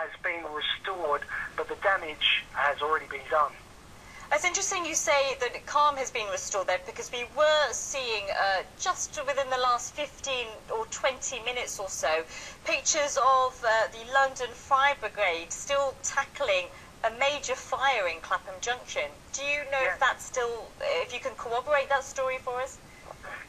has been restored, but the damage has already been done. It's interesting you say that calm has been restored there, because we were seeing just within the last 15 or 20 minutes or so pictures of the London Fire Brigade still tackling a major fire in Clapham Junction. Do you know if that's still, if you can corroborate that story for us?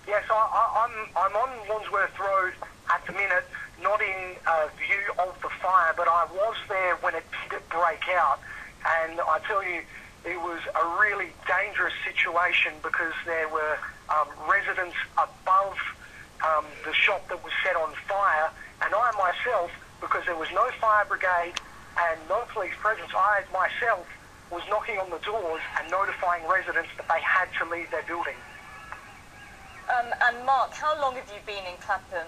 Yes, I'm on Wandsworth Road at the minute, not in view of the fire, but I was there when it did break out, and I tell you, it was a really dangerous situation because there were residents above the shop that was set on fire, and I myself, because there was no fire brigade and no police presence, I myself was knocking on the doors and notifying residents that they had to leave their building. And Mark, how long have you been in Clapham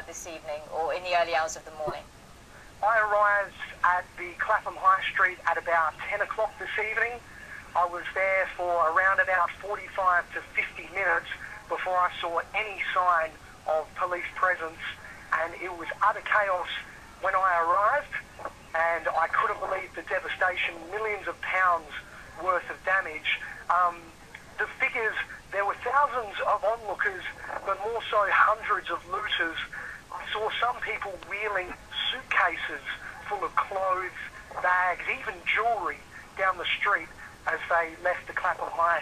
this evening, or in the early hours of the morning? I arrived at the Clapham High Street at about 10 o'clock this evening. I was there for around about 45 to 50 minutes before I saw any sign of police presence, and it was utter chaos when I arrived, and I couldn't believe the devastation, millions of pounds worth of damage. The figures, there were thousands of onlookers, but more so hundreds of looters. I saw some people wheeling suitcases full of clothes, bags, even jewellery down the street as they left the Clapham High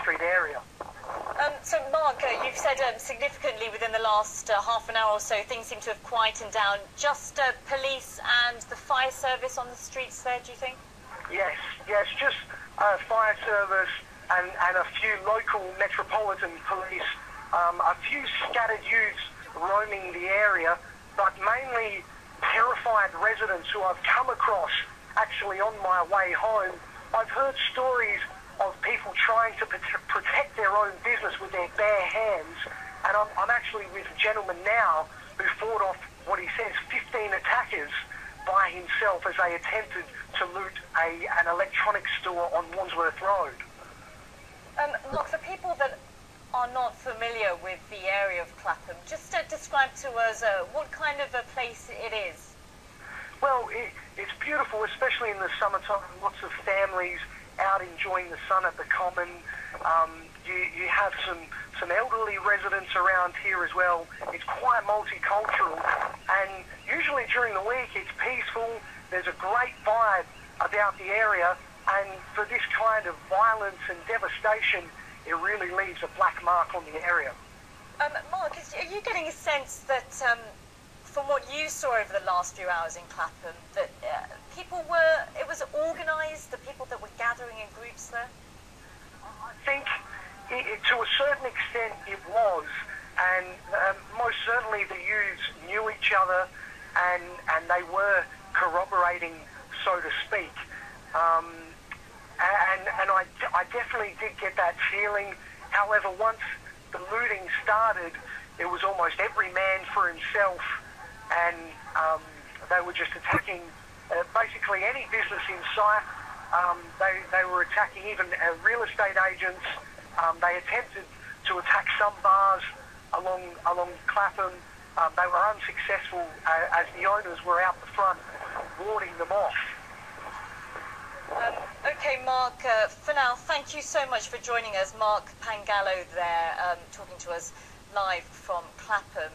Street area. So Mark, you've said significantly within the last half an hour or so things seem to have quietened down. Just police and the fire service on the streets there, do you think? Yes, just fire service and a few local metropolitan police, a few scattered youths roaming the area, but mainly terrified residents who I've come across actually on my way home. I've heard stories of people trying to protect their own business with their bare hands, and I'm actually with a gentleman now who fought off what he says 15 attackers by himself as they attempted to loot an electronics store on Wandsworth Road. Look, for people that are not familiar with the area of Clapham, just describe to us what kind of a place it is. Well, it's beautiful, especially in the summertime. Lots of families out enjoying the sun at the common. You have some elderly residents around here as well. It's quite multicultural, and usually during the week it's peaceful. There's a great vibe about the area, and for this kind of violence and devastation, it really leaves a black mark on the area. Mark, are you getting a sense that from what you saw over the last few hours in Clapham, that it was organised, the people that were gathering in groups there? I think to a certain extent it was, and most certainly the youths knew each other, and they were corroborating, so to speak. And I definitely did get that feeling. However, once the looting started, it was almost every man for himself, and they were just attacking basically any business in sight. They were attacking even real estate agents. They attempted to attack some bars along Clapham. They were unsuccessful as the owners were out the front warding them off. Okay, Mark, for now, thank you so much for joining us. Mark Pangallo there, talking to us live from Clapham.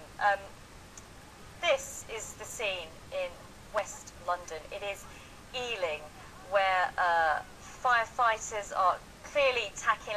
This is the scene in West London. It is Ealing, where firefighters are clearly tackling